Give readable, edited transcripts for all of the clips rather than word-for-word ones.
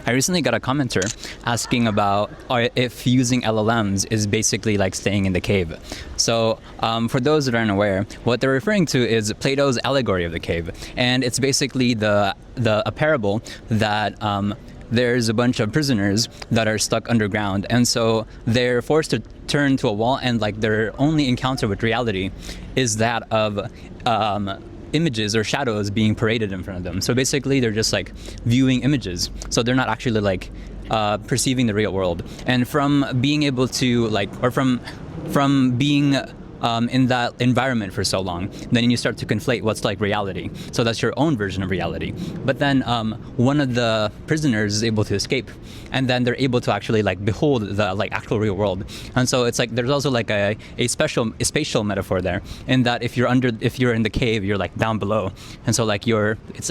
I recently got a commenter asking about if using LLMs is basically like staying in the cave. So for those that aren't aware, what they're referring to is Plato's allegory of the cave, and it's basically a parable that there's a bunch of prisoners that are stuck underground, and so they're forced to turn to a wall, and like their only encounter with reality is that of images or shadows being paraded in front of them. So basically they're just like viewing images, so they're not actually like perceiving the real world. And from being able to like, or from being in that environment for so long, then you start to conflate what's like reality. So that's your own version of reality. But then one of the prisoners is able to escape, and then they're able to actually like behold the like actual real world. And so it's like there's also like a spatial metaphor there, in that if you're in the cave, you're like down below, and so like it's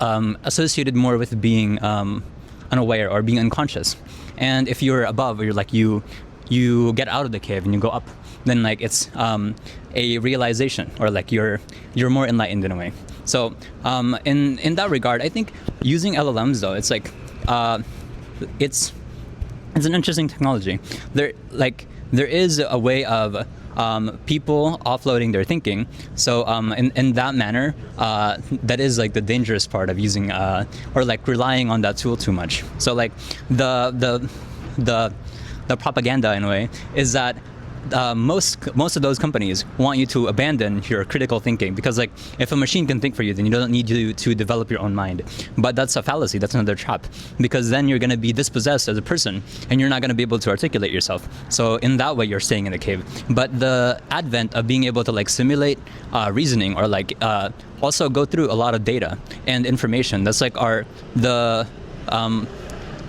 associated more with being unaware or being unconscious. And if you're above, you're like you get out of the cave and you go up, then like it's a realization, or like you're more enlightened in a way. So in that regard, I think using LLMs though, it's like it's an interesting technology. There is a way of people offloading their thinking. So in that manner, that is like the dangerous part of using or like relying on that tool too much. So like the propaganda in a way is that most of those companies want you to abandon your critical thinking, because like if a machine can think for you, then you don't need to develop your own mind. But that's a fallacy. That's another trap, because then you're going to be dispossessed as a person and you're not going to be able to articulate yourself. So in that way, you're staying in the cave. But the advent of being able to like simulate reasoning, or like also go through a lot of data and information, that's like the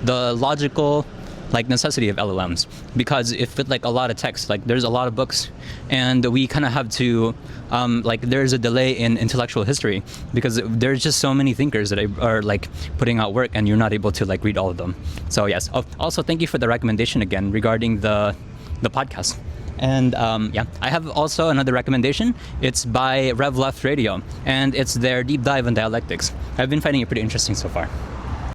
logical like necessity of LLMs. Because if with like a lot of text, like there's a lot of books, and we kind of have to like there's a delay in intellectual history, because there's just so many thinkers that are like putting out work, and you're not able to like read all of them. So yes. Also, thank you for the recommendation again regarding the podcast. And yeah, I have also another recommendation. It's by Rev Left Radio, and it's their deep dive on dialectics. I've been finding it pretty interesting so far.